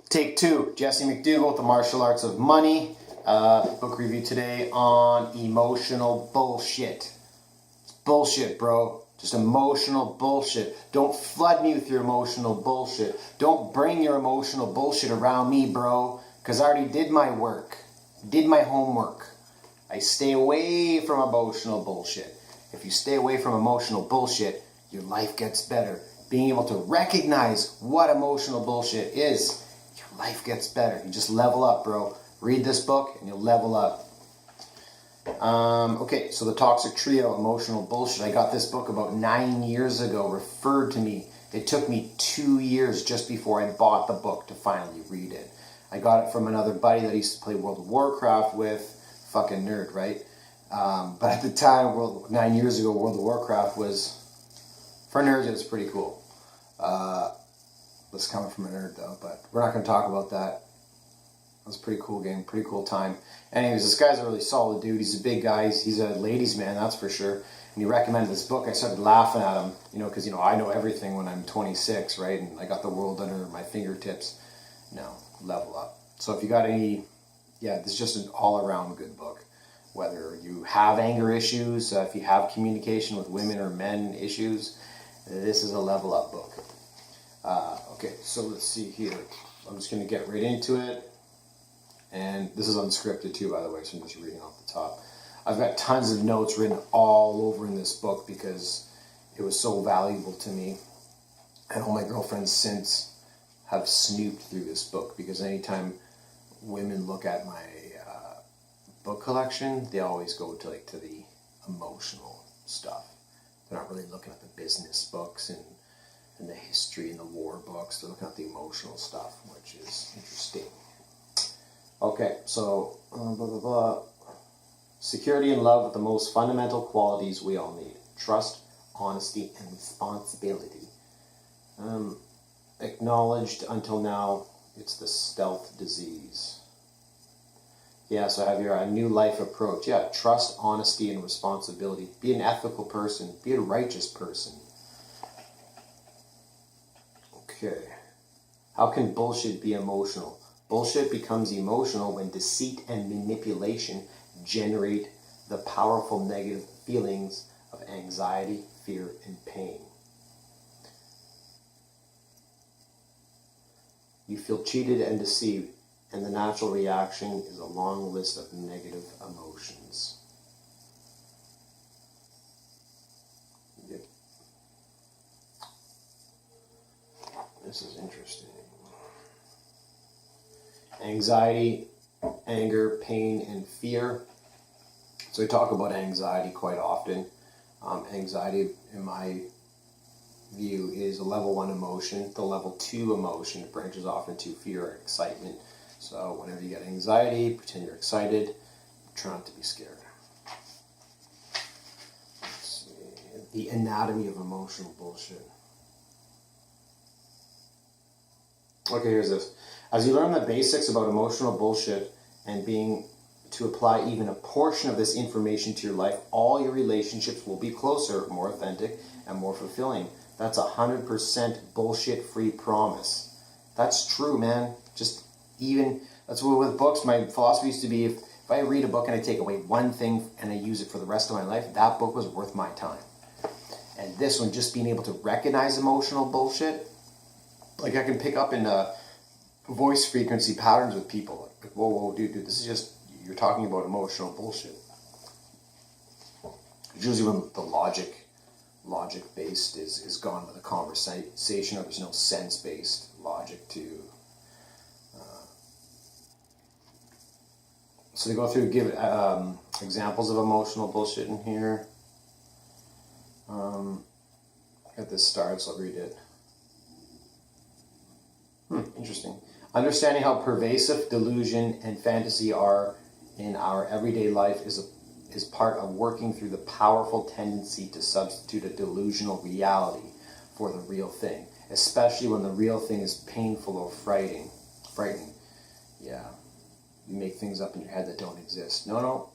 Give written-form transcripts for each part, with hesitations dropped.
Take two, Jesse Mac Dougall with the Martial Arts of Money. Book review today on emotional bullshit. It's bullshit, bro. Just emotional bullshit. Don't flood me with your emotional bullshit. Don't bring your emotional bullshit around me, bro. Because I already did my work. Did my homework. I stay away from emotional bullshit. If you stay away from emotional bullshit, your life gets better. Being able to recognize what emotional bullshit is, your life gets better. You just level up, bro. Read this book and you'll level up. Okay, so the Toxic Trio, Emotional Bullshit. I got this book about 9 years ago, referred to me. It took me 2 years just before I bought the book to finally read it. I got it from another buddy that I used to play World of Warcraft with. Fucking nerd, right? But at the time, 9 years ago, World of Warcraft was, for nerds, it was pretty cool. This coming from a nerd, though, but we're not going to talk about that. It was a pretty cool game, pretty cool time. Anyways, this guy's a really solid dude. He's a big guy. He's a ladies' man, that's for sure. And he recommended this book. I started laughing at him, because, I know everything when I'm 26, right? And I got the world under my fingertips. No, level up. So if you got any, this is just an all-around good book. Whether you have anger issues, if you have communication with women or men issues, this is a level up book. Okay, so let's see here. I'm just going to get right into it. And this is unscripted too, by the way, so I'm just reading off the top. I've got tons of notes written all over in this book because it was so valuable to me. And all my girlfriends since have snooped through this book because anytime women look at my book collection, they always go to the emotional stuff. They're not really looking at the business books and the history and the war books. They're looking at the emotional stuff, which is interesting. Okay, so blah, blah, blah. Security and love are the most fundamental qualities we all need. Trust, honesty, and responsibility. Acknowledged until now, it's the stealth disease. Yeah, so I have here a new life approach. Yeah, trust, honesty, and responsibility. Be an ethical person. Be a righteous person. Okay. How can bullshit be emotional? Bullshit becomes emotional when deceit and manipulation generate the powerful negative feelings of anxiety, fear, and pain. You feel cheated and deceived, and the natural reaction is a long list of negative emotions. Yep. This is interesting. Anxiety, anger, pain, and fear. So we talk about anxiety quite often. Anxiety, in my view, is a level 1 emotion. The level 2 emotion branches off into fear or excitement. So whenever you get anxiety, pretend you're excited. Try not to be scared. Let's see. The anatomy of emotional bullshit. Okay, here's this. As you learn the basics about emotional bullshit and being to apply even a portion of this information to your life, all your relationships will be closer, more authentic, and more fulfilling. That's 100% bullshit-free promise. That's true, man. That's what with books, my philosophy used to be, if I read a book and I take away one thing and I use it for the rest of my life, that book was worth my time. And this one, just being able to recognize emotional bullshit, I can pick up in voice frequency patterns with people. Like, whoa, dude, this is just, you're talking about emotional bullshit. Usually when the logic-based is gone with a conversation, or there's no sense-based logic to. So they go through, give examples of emotional bullshit in here. At this start, so I'll read it. Interesting. Understanding how pervasive delusion and fantasy are in our everyday life is part of working through the powerful tendency to substitute a delusional reality for the real thing, especially when the real thing is painful or frightening. Yeah. You make things up in your head that don't exist. No.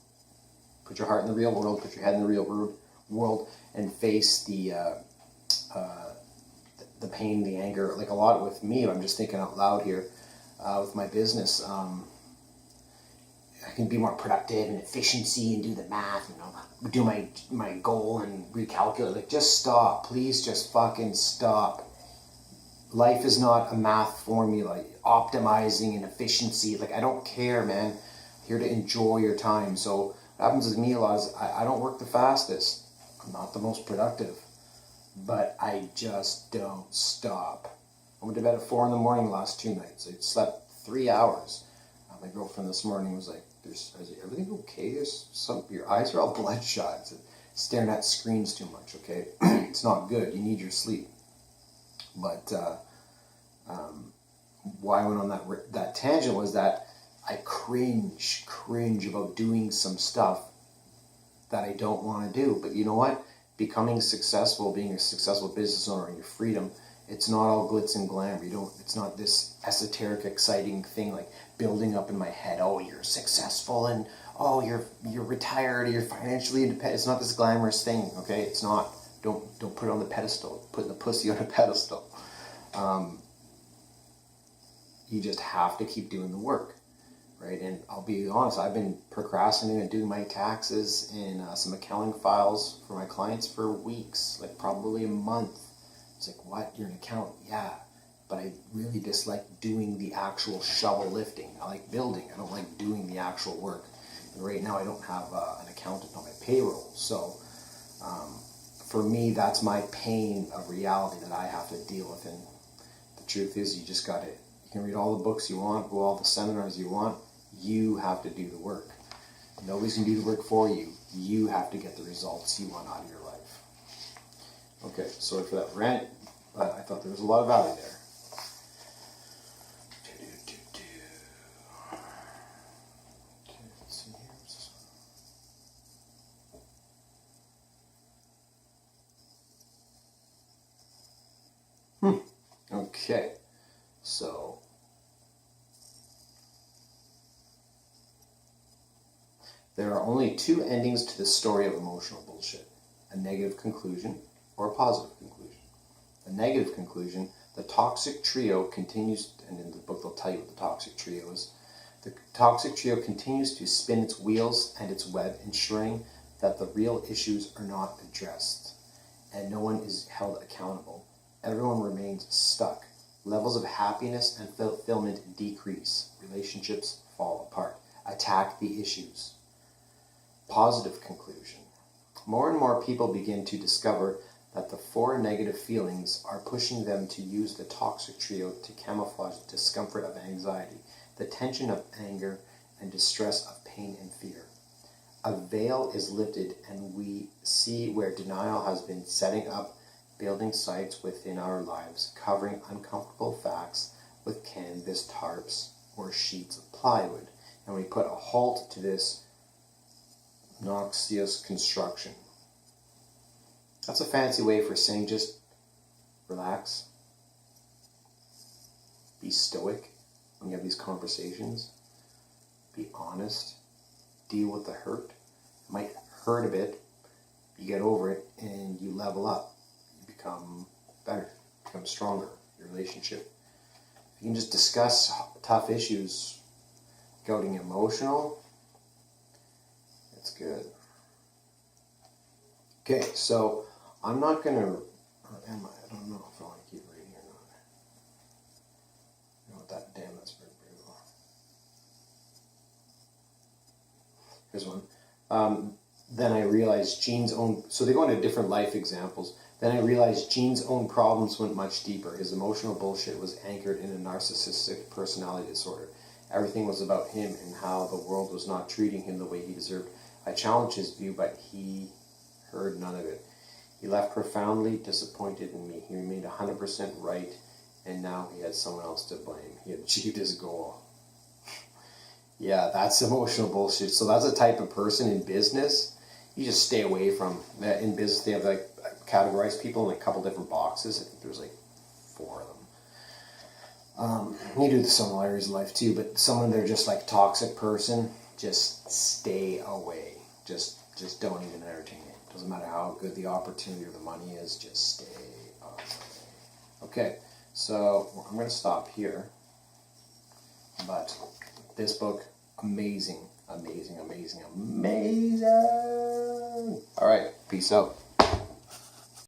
Put your heart in the real world, put your head in the real world, and face the pain, the anger. Like a lot with me, I'm just thinking out loud here. with my business. I can be more productive and efficiency and do the math, do my goal and recalculate. Like, just stop. Please just fucking stop. Life is not a math formula. Optimizing and efficiency. Like, I don't care, man. I'm here to enjoy your time. So what happens with me a lot is I don't work the fastest. I'm not the most productive. But I just don't stop. I went to bed at 4 a.m. last 2 nights. I slept 3 hours. My girlfriend this morning was like, is everything okay? Your eyes are all bloodshot. It's staring at screens too much, okay? It's not good. You need your sleep. But why I went on that tangent was that I cringe about doing some stuff that I don't want to do. But you know what? Becoming successful, being a successful business owner and your freedom, it's not all glitz and glamour. It's not this esoteric, exciting thing like building up in my head. Oh, you're successful and oh, you're retired, or you're financially independent. It's not this glamorous thing, okay? It's not. Don't put it on the pedestal. Put the pussy on a pedestal. You just have to keep doing the work, right? And I'll be honest, I've been procrastinating and doing my taxes and some accounting files for my clients for weeks, like probably a month. It's like, what? You're an accountant? Yeah. But I really dislike doing the actual shovel lifting. I like building. I don't like doing the actual work. And right now I don't have an accountant on my payroll. So for me, that's my pain of reality that I have to deal with. And the truth is, you just got to, you can read all the books you want, go all the seminars you want. You have to do the work. Nobody's going to do the work for you. You have to get the results you want out of your life. Okay, sorry for that rant, but I thought there was a lot of value there. Okay, let's see here. Okay, so there are only 2 endings to the story of emotional bullshit: a negative conclusion or a positive conclusion. The negative conclusion, the toxic trio continues, and in the book they'll tell you what the toxic trio is. The toxic trio continues to spin its wheels and its web, ensuring that the real issues are not addressed, and no one is held accountable. Everyone remains stuck. Levels of happiness and fulfillment decrease. Relationships fall apart. Attack the issues. Positive conclusion. More and more people begin to discover that the 4 negative feelings are pushing them to use the toxic trio to camouflage the discomfort of anxiety, the tension of anger, and distress of pain and fear. A veil is lifted and we see where denial has been setting up building sites within our lives, covering uncomfortable facts with canvas, tarps, or sheets of plywood. And we put a halt to this noxious construction. That's a fancy way for saying just relax, be stoic when you have these conversations, be honest, deal with the hurt. It might hurt a bit, you get over it, and you level up. You become better, become stronger, your relationship. If you can just discuss tough issues without getting emotional, it's good. Okay, so I'm not going to, or am I? I don't know if I want to keep reading or not. You know what, that's pretty cool. Here's one. Then I realized Gene's own, so they go into different life examples. Then I realized Gene's own problems went much deeper. His emotional bullshit was anchored in a narcissistic personality disorder. Everything was about him and how the world was not treating him the way he deserved. I challenged his view, but he heard none of it. He left profoundly disappointed in me. He remained 100% right, and now he had someone else to blame. He had achieved his goal. Yeah, that's emotional bullshit. So that's a type of person in business you just stay away from. In business, they have like categorized people in a couple different boxes. I think there's like 4 of them. You do this in some areas of life too, but someone they're just like toxic person, just stay away. Just don't even entertain it. Doesn't matter how good the opportunity or the money is, just stay away. Okay, so I'm going to stop here. But this book, amazing, amazing, amazing, amazing. All right, peace out.